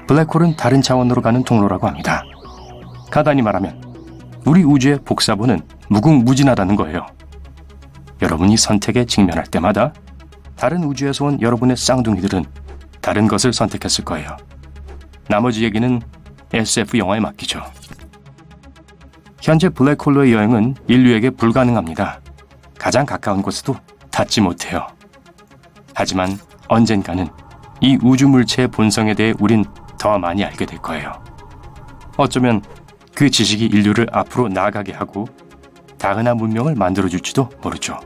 블랙홀은 다른 차원으로 가는 통로라고 합니다. 간단히 말하면 우리 우주의 복사본은 무궁무진하다는 거예요. 여러분이 선택에 직면할 때마다 다른 우주에서 온 여러분의 쌍둥이들은 다른 것을 선택했을 거예요. 나머지 얘기는 SF 영화에 맡기죠. 현재 블랙홀로의 여행은 인류에게 불가능합니다. 가장 가까운 곳에도 닿지 못해요. 하지만 언젠가는 이 우주 물체의 본성에 대해 우린 더 많이 알게 될 거예요. 어쩌면 그 지식이 인류를 앞으로 나아가게 하고 다양한 문명을 만들어줄지도 모르죠.